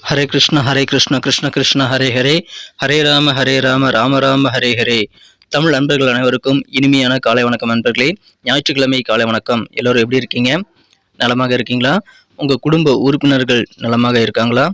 ஹரே கிருஷ்ண கிருஷ்ண கிருஷ்ண ஹரே ஹரே, ஹரே ராம ராம ராம ஹரே ஹரே. தமிழ் நண்பர்கள் அனைவருக்கும் இனிமையான காலை வணக்கம் நண்பர்களே. ஞாயிற்றுக்கிழமை காலை வணக்கம். எல்லோரும் எப்படி இருக்கீங்க? நலமாக இருக்கீங்களா? உங்கள் குடும்ப உறுப்பினர்கள் நலமாக இருக்காங்களா?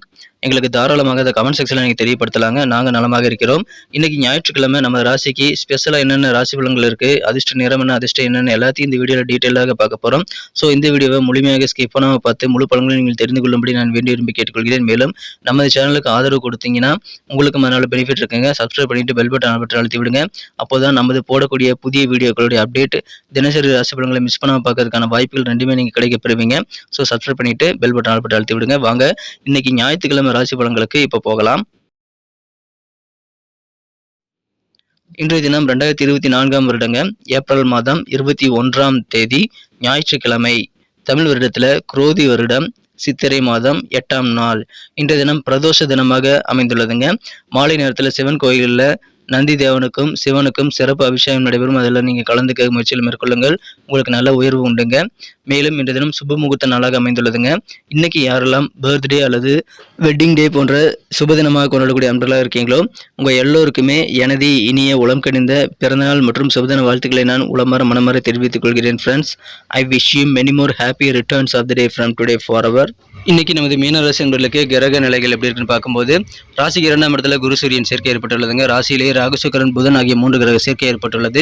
எங்களுக்கு தாராளமாக அதை கமெண்ட் செக்ஷனில் நீங்கள் தெரியப்படுத்தலாங்க. நாங்கள் நலமாக இருக்கிறோம். இன்றைக்கி ஞாயிற்றுக்கிழமை நம்ம ராசிக்கு ஸ்பெஷலாக என்னென்ன ராசி பலன்கள் இருக்குது, அதிர்ஷ்ட நிறம் என்ன, அதிர்ஷ்டம் என்னென்னு எல்லாத்தையும் இந்த வீடியோவில் டீட்டெயிலாக பார்க்க போகிறோம். ஸோ இந்த வீடியோவை முழுமையாக ஸ்கிப் பண்ணாமல் பார்த்து முழு பலன்களை நீங்கள் தெரிந்து கொள்ளும்படி நான் வேண்டி விரும்பி கேட்டுக்கொள்கிறேன். மேலும் நமது சேனலுக்கு ஆதரவு கொடுத்தீங்கன்னா உங்களுக்கு அதனால் பெனிஃபிட் இருக்குங்க. சப்ஸ்கிரைப் பண்ணிவிட்டு பெல் பட்டன் அழுத்தி விடுங்க. அப்போ தான் நமது போடக்கூடிய புதிய வீடியோக்களுடைய அப்டேட் தினசரி ராசி பலன்களை மிஸ் பண்ணாமல் பார்க்கறதுக்கான வாய்ப்புகள் ரெண்டுமே நீங்கள் கிடைக்கப்பெறுவீங்க. ஸோ சப்ஸ்கிரைப் பண்ணிவிட்டு பெல் பட்டன் அழுத்தி விடுங்க. வாங்க இன்னைக்கு ஞாயிற்றுக்கிழமை ராசி பலன்களுக்கு இப்ப போகலாம். இன்றைய தினம் 2024 வருடங்க ஏப்ரல் மாதம் 21ஆம் தேதி ஞாயிற்றுக்கிழமை. தமிழ் வருடத்துல குரோதி வருடம் சித்திரை மாதம் 8ஆம் நாள். இன்றைய தினம் பிரதோஷ தினமாக அமைந்துள்ளதுங்க. மாலை நேரத்தில் சிவன் கோயிலில் நந்தி தேவனுக்கும் சிவனுக்கும் சிறப்பு அபிஷேகம் நடைபெறும். அதில் நீங்கள் கலந்துக்க முயற்சியில் மேற்கொள்ளுங்கள். உங்களுக்கு நல்ல உயர்வு உண்டுங்க. மேலும் இன்றைய தினம் சுப முகூர்த்த நாளாக அமைந்துள்ளதுங்க. இன்னைக்கு யாரெல்லாம் பர்த்டே அல்லது வெட்டிங் டே போன்ற சுப தினமாக கொண்டாடக்கூடிய அன்பர்களாக இருக்கீங்களோ உங்கள் எல்லோருக்குமே எனது இனிய உளம் கனிந்த பிறந்தநாள் மற்றும் சுபதின வாழ்த்துக்களை நான் உளமாற மனமாற தெரிவித்துக் கொள்கிறேன். Friends, I wish you many more happy returns of the day from today for our. இன்னைக்கு நமது மீனராசி என்பர்களுக்கு கிரக நிலைகள் எப்படி இருக்குன்னு பார்க்கும்போது, ராசிக்கு 2ஆம் இடத்துல குரு சூரியன் சேர்க்கை ஏற்பட்டுள்ளதுங்க. ராசியிலேயே ராகு சுக்கிரன் புதன் ஆகிய 3 கிரக சேர்க்கை ஏற்பட்டுள்ளது.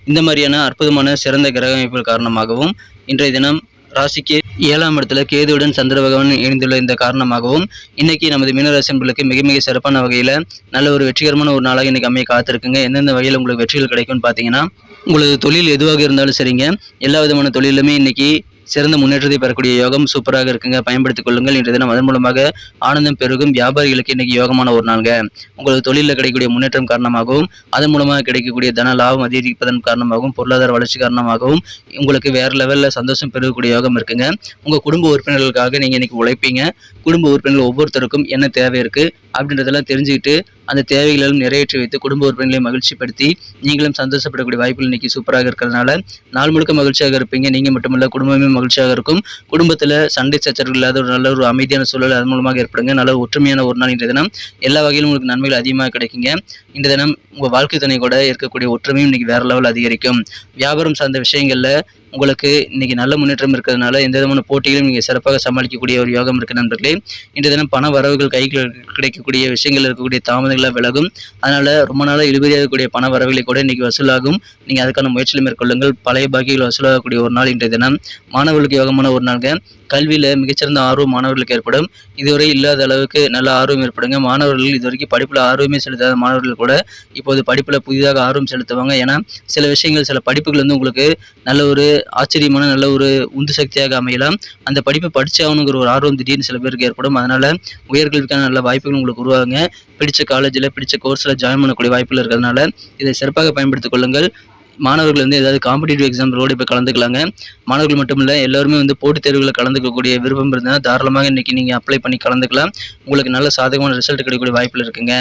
இந்த மாதிரியான அற்புதமான சிறந்த கிரக அமைப்புகள் காரணமாகவும் இன்றைய தினம் ராசிக்கு 7ஆம் இடத்துல கேதுவுடன் சந்திர பகவான் இணைந்துள்ள இந்த காரணமாகவும் இன்னைக்கு நமது மீனராசி என்பர்களுக்கு மிக மிக சிறப்பான வகையில் நல்ல ஒரு வெற்றிகரமான ஒரு நாளாக இன்னைக்கு அமைய காத்திருக்குங்க. எந்தெந்த வகையில் உங்களுக்கு வெற்றிகள் கிடைக்கும்னு பார்த்தீங்கன்னா, உங்களது தொழில் எதுவாக இருந்தாலும் சரிங்க, எல்லா விதமான தொழிலுமே இன்னைக்கு சிறந்த முன்னேற்றத்தை பெறக்கூடிய யோகம் சூப்பராக இருக்குங்க. பயன்படுத்திக் கொள்ளுங்கள். இன்றைய தினம் அதன் மூலமாக ஆனந்தம் பெருகும். வியாபாரிகளுக்கு இன்னைக்கு யோகமான ஒரு நாளுங்க. உங்களுக்கு தொழிலில் கிடைக்கக்கூடிய முன்னேற்றம் காரணமாகவும் அதன் மூலமாக கிடைக்கக்கூடிய தன லாபம் அதிகரிப்பதன் காரணமாகவும் பொருளாதார வளர்ச்சி காரணமாகவும் உங்களுக்கு வேற லெவலில் சந்தோஷம் பெருகக்கூடிய யோகம் இருக்குங்க. உங்கள் குடும்ப உறுப்பினர்களுக்காக நீங்கள் இன்னைக்கு உழைப்பீங்க. குடும்ப உறுப்பினர்கள் ஒவ்வொருத்தருக்கும் என்ன தேவை இருக்கு அப்படின்றதெல்லாம் தெரிஞ்சுக்கிட்டு அந்த தேவைகளும் நிறைவேற்றி வைத்து குடும்ப உறுப்பினர்களை மகிழ்ச்சிப்படுத்தி நீங்களும் சந்தோஷப்படக்கூடிய வாய்ப்புகள் இன்னைக்கு சூப்பராக இருக்கிறதுனால நாள் முழுக்க மகிழ்ச்சியாக இருப்பீங்க. நீங்கள் மட்டுமல்ல, குடும்பமே மகிழ்ச்சியாக இருக்கும். குடும்பத்தில் சண்டை சச்சரவுகள் இல்லாத ஒரு நல்ல ஒரு அமைதியான சூழல் அதன் மூலமாக ஏற்படுங்க. நல்ல ஒற்றுமையான ஒரு நாள் இன்றைய தினம். எல்லா வகையிலும் உங்களுக்கு நன்மைகள் அதிகமாக கிடைக்குங்க. இந்த தினம் உங்கள் வாழ்க்கை துணை கூட இருக்கக்கூடிய ஒற்றுமையும் இன்னைக்கு வேற லெவல் அதிகரிக்கும். வியாபாரம் சார்ந்த விஷயங்கள்ல உங்களுக்கு இன்னைக்கு நல்ல முன்னேற்றம் இருக்கிறதுனால எந்த விதமான போட்டியிலும் நீங்கள் சிறப்பாக சமாளிக்கக்கூடிய ஒரு யோகம் இருக்கு நண்பர்களே. இன்றைய தினம் பண வரவுகள் கைக்கு கிடைக்கக்கூடிய விஷயங்கள் இருக்கக்கூடிய தாமதங்களாக விலகும். அதனால ரொம்ப நாளாக இழுபறியாகக்கூடிய பண வரவுகளை கூட இன்னைக்கு வசூலாகும். நீங்கள் அதுக்கான முயற்சியில் மேற்கொள்ளுங்கள். பழைய பாக்கிகள் வசூலாகக்கூடிய ஒரு நாள் இன்றைய தினம். மாணவர்களுக்கு யோகமான ஒரு நாளுங்க. கல்வியில் மிகச்சிறந்த ஆர்வம் மாணவர்களுக்கு ஏற்படும். இதுவரை இல்லாத அளவுக்கு நல்ல ஆர்வம் ஏற்படுங்க. மாணவர்கள் இதுவரைக்கும் படிப்பில் ஆர்வமே செலுத்தாத மாணவர்கள் கூட இப்போது படிப்பில் புதிதாக ஆர்வம் செலுத்துவாங்க. ஏன்னா சில விஷயங்கள் சில படிப்புகள் வந்து உங்களுக்கு நல்ல ஒரு ஆச்சரியமான நல்ல ஒரு உந்து சக்தியாக அமையலாம். அந்த படிப்பை படிச்சாகணுங்கிற ஒரு ஆர்வம் திடீர்னு சில பேருக்கு ஏற்படும். அதனால உயர்கல்விக்கான நல்ல வாய்ப்புகள் உங்களுக்கு உருவாகுங்க. பிடிச்ச காலேஜில் பிடிச்ச கோர்ஸில் ஜாயின் பண்ணக்கூடிய வாய்ப்புகள் இருக்கிறதுனால இதை சிறப்பாக பயன்படுத்திக் கொள்ளுங்கள். மாணவர்கள் வந்து ஏதாவது காம்படிட்டிவ் எக்ஸாம்களோடு இப்போ கலந்துக்கலாங்க. மாணவர்கள் மட்டும் இல்லை, எல்லாருமே வந்து போட்டித் தேர்வுகளை கலந்துக்கக்கூடிய விருப்பம் இருந்தால் தாராளமாக இன்றைக்கி நீங்கள் அப்ளை பண்ணி கலந்துக்கலாம். உங்களுக்கு நல்ல சாதகமான ரிசல்ட் கிடைக்கக்கூடிய வாய்ப்பில் இருக்குங்க.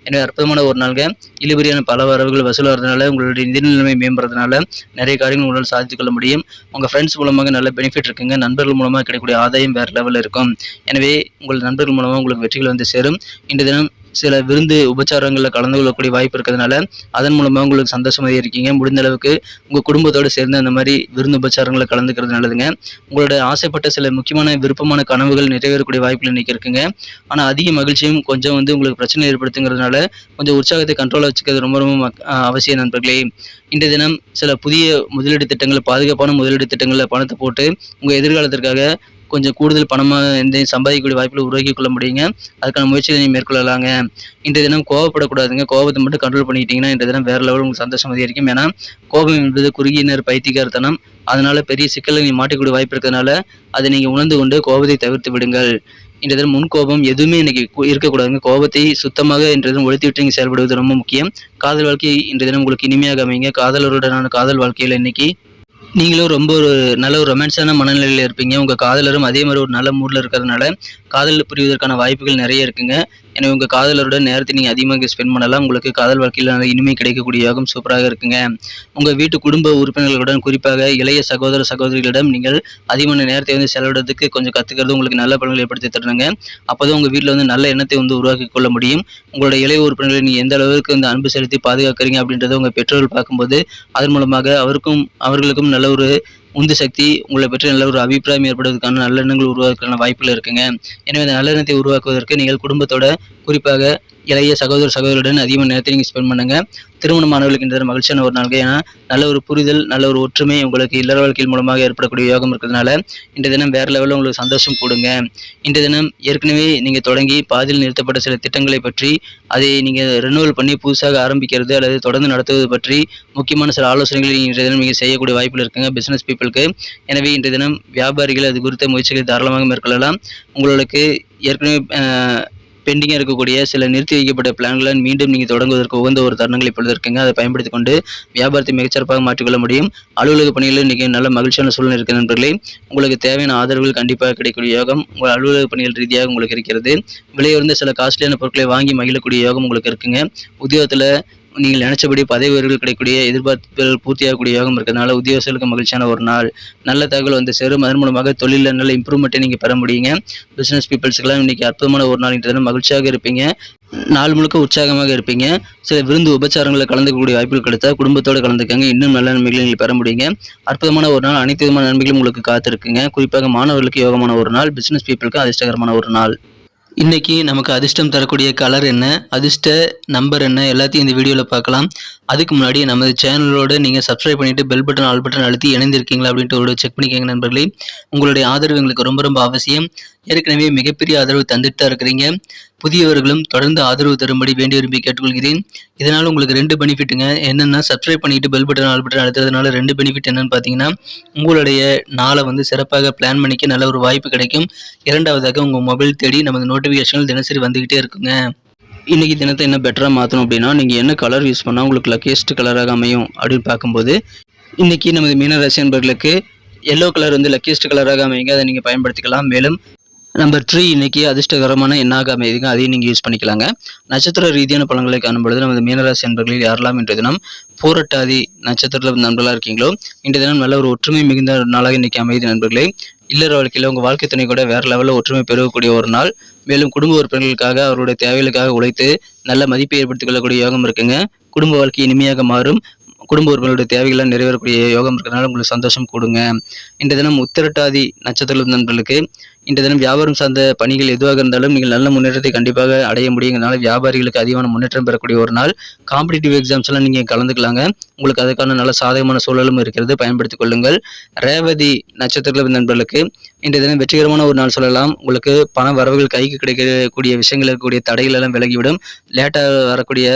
எனவே அற்புதமான ஒரு நாளுங்க. இழுபறியான பல வரவுகள் வசூலாகிறதுனால உங்களுடைய நிதி நிலைமை மேம்படுறதுனால நிறைய காரியங்கள் உங்களால் சாதித்துக் கொள்ள முடியும். உங்கள் ஃப்ரெண்ட்ஸ் மூலமாக நல்ல பெனிஃபிட் இருக்குங்க. நண்பர்கள் மூலமாக கிடைக்கக்கூடிய ஆதாயம் வேறு லெவலில் இருக்கும். எனவே உங்கள் நண்பர்கள் மூலமாக உங்களுக்கு வெற்றிகள் வந்து சேரும். இன்றைய தினம் சில விருந்து உபச்சாரங்களில் கலந்து கொள்ளக்கூடிய வாய்ப்பு இருக்கிறதுனால அதன் மூலமாக உங்களுக்கு சந்தோஷமாக இருக்கீங்க. முடிந்த அளவுக்கு உங்கள் குடும்பத்தோடு சேர்ந்து அந்த மாதிரி விருந்து உபச்சாரங்களை கலந்துக்கிறது நல்லதுங்க. உங்களோட ஆசைப்பட்ட சில முக்கியமான விருப்பமான கனவுகள் நிறைவேறக்கூடிய வாய்ப்புகள் இன்றைக்கி இருக்குங்க. ஆனால் அதிக மகிழ்ச்சியும் கொஞ்சம் வந்து உங்களுக்கு பிரச்சனை ஏற்படுத்துங்கிறதுனால கொஞ்சம் உற்சாகத்தை கண்ட்ரோலாக வச்சுக்கிறது ரொம்ப ரொம்ப அவசியம் நண்பர்களே. இன்றைய தினம் சில புதிய முதலீடு திட்டங்கள், பாதுகாப்பான முதலீடு திட்டங்களில் பணத்தை போட்டு உங்கள் எதிர்காலத்திற்காக கொஞ்சம் கூடுதல் பணமாக எந்த சம்பாதிக்கக்கூடிய வாய்ப்புகளை உருவாக்கி கொள்ள முடியுங்க. அதுக்கான முயற்சிகளை நீங்கள் மேற்கொள்ளலாங்க. இன்றைய தினம் கோவப்படக்கூடாதுங்க. கோபத்தை மட்டும் கண்ட்ரோல் பண்ணிக்கிட்டீங்கன்னா இன்றைய தினம் வேறு லெவலில் உங்களுக்கு சந்தோஷம் அதிகரிக்கும். ஏன்னா கோபம் என்பது குறுகிய நேர பைத்தியக்காரத்தனம். அதனால பெரிய சிக்கலை நீங்கள் மாட்டிக்கூடிய வாய்ப்பு இருக்கிறதுனால அதை நீங்கள் உணர்ந்து கொண்டு கோபத்தை தவிர்த்து விடுங்கள். இன்றைய தினம் முன்கோபம் எதுவுமே இன்னைக்கு இருக்கக்கூடாதுங்க. கோபத்தை சுத்தமாக இன்றைய தினம் ஒழித்து விட்டு நீங்கள் செயல்படுவது ரொம்ப முக்கியம். காதல் வாழ்க்கை இன்றைய தினம் உங்களுக்கு இனிமையாக அமைங்க. காதலருடனான காதல் வாழ்க்கையில் இன்னைக்கு நீங்களும் ரொம்ப ஒரு நல்ல ஒரு ரொமான்ஸான மனநிலையில் இருப்பீங்க. உங்கள் காதலரும் அதே மாதிரி ஒரு நல்ல மூடில் இருக்கிறதுனால காதல் புரிவதற்கான வாய்ப்புகள் நிறைய இருக்குங்க. எனவே உங்கள் காதலருடன் நேரத்தை நீங்கள் அதிகமாக ஸ்பெண்ட் பண்ணலாம். உங்களுக்கு காதல் வாழ்க்கையில் நல்ல இனிமை கிடைக்கக்கூடிய யோகம் சூப்பராக இருக்குங்க. உங்கள் வீட்டு குடும்ப உறுப்பினர்களுடன் குறிப்பாக இளைய சகோதர சகோதரிகளிடம் நீங்கள் அதிகமான நேரத்தை செலவிடுறதுக்கு கொஞ்சம் கற்றுக்கிறது உங்களுக்கு நல்ல பலன்களை ஏற்படுத்தி தரணுங்க. அப்போதான் உங்கள் வீட்டில் நல்ல எண்ணத்தை உருவாக்கி கொள்ள முடியும். உங்களோட இளைய உறுப்பினர்களை நீங்கள் எந்த அளவுக்கு அன்பு செலுத்தி பாதுகாக்கிறீங்க அப்படின்றத உங்கள் பெற்றோர்கள் பார்க்கும்போது அதன் மூலமாக அவர்களுக்கும் நல்ல ஒரு உந்து சக்தி, உங்களை பற்றி நல்ல ஒரு அபிப்பிராயம் ஏற்படுவதற்கான நல்லெண்ணங்கள் உருவாக்குறதுக்கான வாய்ப்புகள் இருக்குங்க. எனவே அந்த நல்லெண்ணத்தை உருவாக்குவதற்கு நீங்கள் குடும்பத்தோட குறிப்பாக இளைய சகோதர சகோதரியுடன் அதிகமான நேரத்தை நீங்கள் ஸ்பெண்ட் பண்ணுங்க. திருமணமானவர்களுக்கு இந்த மகிழ்ச்சியான ஒரு நாள். ஏன்னா நல்ல ஒரு புரிதல், நல்ல ஒரு ஒற்றுமை உங்களுக்கு இல்லற வாழ்க்கையின் மூலமாக ஏற்படக்கூடிய யோகம் இருக்கிறதுனால இன்றைய தினம் வேற லெவலில் உங்களுக்கு சந்தோஷம் கொடுங்க. இன்றைய தினம் ஏற்கனவே நீங்கள் தொடங்கி பாதியில் நிறுத்தப்பட்ட சில திட்டங்களை பற்றி அதை நீங்கள் ரெனுவல் பண்ணி புதுசாக ஆரம்பிக்கிறது அல்லது தொடர்ந்து நடத்துவது பற்றி முக்கியமான சில ஆலோசனைகளை இன்றைய தினம் நீங்கள் செய்யக்கூடிய வாய்ப்புகள் இருக்குங்க பிஸ்னஸ் பீப்புளுக்கு. எனவே இன்றைய தினம் வியாபாரிகள் அது குறித்த முயற்சிகளை தாராளமாக மேற்கொள்ளலாம். உங்களுக்கு ஏற்கனவே பெண்டிங்காக இருக்கக்கூடிய சில நிறுத்தி வைக்கப்பட்ட பிளான்களை மீண்டும் நீங்கள் தொடங்குவதற்கு உகந்த ஒரு தருணங்கள் இப்பொழுது இருக்குங்க. அதை பயன்படுத்தி கொண்டு வியாபாரத்தை மிகச்சிறப்பாக மாற்றிக்கொள்ள முடியும். அலுவலக பணிகளில் நீங்கள் நல்ல மகிழ்ச்சியான சூழ்நிலை இருக்கிற நண்பர்களே. உங்களுக்கு தேவையான ஆதரவுகள் கண்டிப்பாக கிடைக்கக்கூடிய யோகம் உங்கள் அலுவலக பணிகள் ரீதியாக உங்களுக்கு இருக்கிறது. விலையுறந்த சில காஸ்ட்லியான பொருட்களை வாங்கி மகிழக்கூடிய யோகம் உங்களுக்கு இருக்குங்க. உத்தியோகத்தில் நீங்கள் நினைச்சபடி பதவி உயர்வுகள் கிடைக்கக்கூடிய எதிர்பார்ப்புகள் பூர்த்தியாகக்கூடிய யோகம் இருக்கிறதுனால உத்தியோகங்களுக்கு மகிழ்ச்சியான ஒரு நாள். நல்ல தகவல் சேரும். அதன் மூலமாக தொழிலில் நல்ல இம்ப்ரூவ்மெண்ட்டை நீங்கள் பெற முடியுங்க. பிஸ்னஸ் பீப்புள்ஸுக்கெல்லாம் இன்னைக்கு அற்புதமான ஒரு நாள். இன்றைய தினம் மகிழ்ச்சியாக இருப்பீங்க. நாள் முழுக்க உற்சாகமாக இருப்பீங்க. சில விருந்து உபச்சாரங்களை கலந்துக்கக்கூடிய வாய்ப்புகள் கிடைத்தா குடும்பத்தோடு கலந்துக்கங்க. இன்னும் நல்ல நன்மைகளை நீங்கள் பெற முடியுங்க. அற்புதமான ஒரு நாள். அனைத்து விதமான நன்மைகளும் உங்களுக்கு காத்திருக்குங்க. குறிப்பாக மாணவர்களுக்கு யோகமான ஒரு நாள். பிஸ்னஸ் பீப்புளுக்கு அதிர்ஷ்டகரமான ஒரு நாள். இன்னைக்கு நமக்கு அதிர்ஷ்டம் தரக்கூடிய கலர் என்ன, அதிர்ஷ்ட நம்பர் என்ன, எல்லாத்தையும் இந்த வீடியோவில் பார்க்கலாம். அதுக்கு முன்னாடி நமது சேனலோட நீங்கள் சப்ஸ்கிரைப் பண்ணிவிட்டு பெல் பட்டன் ஆல் பட்டன் அழுத்தி இணைந்திருக்கீங்களா அப்படின்ட்டு ஒரு செக் பண்ணிக்கோங்க நண்பர்களே. உங்களுடைய ஆதரவு எங்களுக்கு ரொம்ப ரொம்ப அவசியம். ஏற்கனவே மிகப்பெரிய ஆதரவு தந்துட்டு தான் இருக்கிறீங்க. புதியவர்களும் தொடர்ந்து ஆதரவு தரும்படி வேண்டி விரும்பி கேட்டுக்கொள்கிறேன். இதனால் உங்களுக்கு 2 பெனிஃபிட்டுங்க. என்னென்னா சப்ஸ்கிரைப் பண்ணிவிட்டு பெல் பட்டன் ஆல் பட்டன் அழுத்துறதுனால 2 பெனிஃபிட் என்னென்னு பார்த்தீங்கன்னா, உங்களுடைய நாளை சிறப்பாக பிளான் பண்ணிக்க நல்ல ஒரு வாய்ப்பு கிடைக்கும். இரண்டாவதாக உங்கள் மொபைல் தேடி நமது நோட்டிஃபிகேஷன்கள் தினசரி வந்துக்கிட்டே இருக்குங்க. இன்றைக்கி தினத்தை என்ன பெட்டராக மாற்றணும் அப்படின்னா, நீங்கள் என்ன கலர் யூஸ் பண்ணால் உங்களுக்கு லக்கியஸ்ட் கலராக அமையும் அப்படின்னு பார்க்கும்போது, இன்றைக்கி நமது மீனராசி நண்பர்களுக்கு எல்லோ கலர் லக்கியஸ்ட் கலராக அமையுங்க. அதை நீங்கள் பயன்படுத்திக்கலாம். மேலும் நம்பர் 3 இன்னைக்கு அதிர்ஷ்டகரமான எண்ணாக அமைதுங்க. அதையும் நீங்கள் யூஸ் பண்ணிக்கலாங்க. நட்சத்திர ரீதியான பலன்களை காணும்பொழுது நமது மீனராசி நண்பர்களில் யாரெல்லாம் இன்றைய தினம் பூரட்டாதி நட்சத்திரத்தில் நண்பர்களாக இருக்கீங்களோ இன்றைய தினம் நல்ல ஒரு ஒற்றுமை மிகுந்த நாளாக இன்னைக்கு அமைது நண்பர்களே. இல்லற வாழ்க்கையில் உங்கள் வாழ்க்கை துணை கூட வேறு லெவலில் ஒற்றுமை பெறக்கூடிய ஒரு நாள். மேலும் குடும்ப உறுப்பினர்களுக்காக அவருடைய தேவைகளுக்காக உழைத்து நல்ல மதிப்பை ஏற்படுத்திக் கொள்ளக்கூடிய யோகம் இருக்குங்க. குடும்ப வாழ்க்கை இனிமையாக மாறும். குடும்ப உறுப்பினர்களுடைய தேவைகள்லாம் நிறைவேறக்கூடிய யோகம் இருக்கிறதுனால உங்களுக்கு சந்தோஷம் கொடுங்க. இன்றைய தினம் உத்திரட்டாதி நட்சத்திர நண்பர்களுக்கு இன்றைய தினம் வியாபாரம் சார்ந்த பணிகள் எதுவாக இருந்தாலும் நீங்கள் நல்ல முன்னேற்றத்தை கண்டிப்பாக அடைய முடியுங்கிறதுனால வியாபாரிகளுக்கு அதிகமான முன்னேற்றம் பெறக்கூடிய ஒரு நாள். காம்படிட்டிவ் எக்ஸாம்ஸ் எல்லாம் நீங்கள் கலந்துக்கலாங்க. உங்களுக்கு அதுக்கான நல்ல சாதகமான சூழலும் இருக்கிறது, பயன்படுத்திக் கொள்ளுங்கள். ரேவதி நட்சத்திர நண்பர்களுக்கு இன்றைய தினம் வெற்றிகரமான ஒரு நாள் சொல்லலாம். உங்களுக்கு பண வரவுகள் கைக்கு கிடைக்கக்கூடிய விஷயங்கள் இருக்கக்கூடிய தடைகள் எல்லாம் விலகிவிடும். லேட்டாக வரக்கூடிய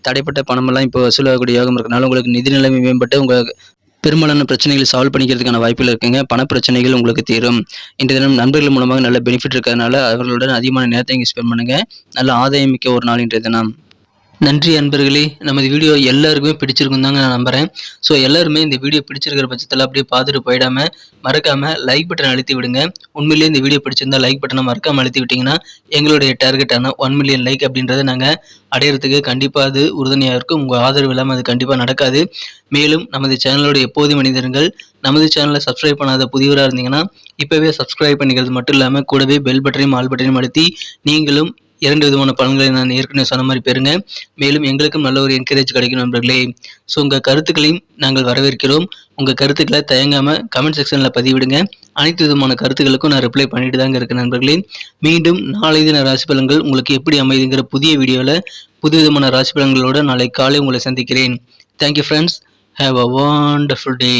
தடைப்பட்ட பணமெல்லாம் இப்போ வசூலாகக்கூடிய யோகம் இருக்கிறனால உங்களுக்கு நிதி நிலைமை மேம்பட்டு உங்கள் பெரும்பாலான பிரச்சனைகளை சால்வ் பண்ணிக்கிறதுக்கான வாய்ப்புகள் இருக்குங்க. பண பிரச்சனைகள் உங்களுக்கு தீரும். இன்றைய தினம் நண்பர்கள் மூலமாக நல்ல பெனிஃபிட் இருக்கிறதுனால அவர்களுடன் அதிகமான நேரத்தை இங்கே ஸ்பெண்ட் பண்ணுங்க. நல்ல ஆதாயம் மிக்க ஒரு நாள் இன்றைய தினம். நன்றி அன்பர்களே. நமது வீடியோ எல்லாருக்குமே பிடிச்சிருக்கும் தாங்க நான் நம்புகிறேன். ஸோ எல்லாருமே இந்த வீடியோ பிடிச்சிருக்கிற பட்சத்தில் அப்படியே பார்த்துட்டு போயிடாமல் மறக்காமல் லைக் பட்டன் அழுத்தி விடுங்க. உண்மையிலேயே இந்த வீடியோ பிடிச்சிருந்தா லைக் பட்டனை மறக்காமல் அழுத்தி விட்டிங்கன்னா எங்களுடைய டார்கெட்டான 1 மில்லியன் லைக் அப்படின்றத நாங்கள் அடையிறதுக்கு கண்டிப்பாக அது உறுதுணையாக இருக்கும். உங்கள் ஆதரவு இல்லாமல் அது கண்டிப்பாக நடக்காது. மேலும் நமது சேனலோட எப்போதும் மனிதர்கள் நமது சேனலை சப்ஸ்கிரைப் பண்ணாத புதியவராக இருந்தீங்கன்னா இப்போவே சப்ஸ்கிரைப் பண்ணிக்கிறது மட்டும் இல்லாமல் கூடவே பெல் பட்டனையும் ஆல் பட்டனையும் அழுத்தி நீங்களும் 2 விதமான பலன்களை நான் ஏற்கனவே சொன்ன மாதிரி பெறுங்க. மேலும் எங்களுக்கும் நல்ல ஒரு என்கரேஜ் கிடைக்கும் நண்பர்களே. ஸோ உங்கள் கருத்துக்களையும் நாங்கள் வரவேற்கிறோம். உங்கள் கருத்துக்களை தயங்காமல் கமெண்ட் செக்ஷனில் பதிவிடுங்க. அனைத்து விதமான கருத்துக்களுக்கும் நான் ரிப்ளை பண்ணிட்டு தாங்க இருக்கேன் நண்பர்களே. மீண்டும் நாளை தின ராசி பலன்கள் உங்களுக்கு எப்படி அமைதுங்கிற புதிய வீடியோவில் புது விதமான ராசி பலன்களோடு நாளை காலை உங்களை சந்திக்கிறேன். Thank you friends. Have a wonderful day.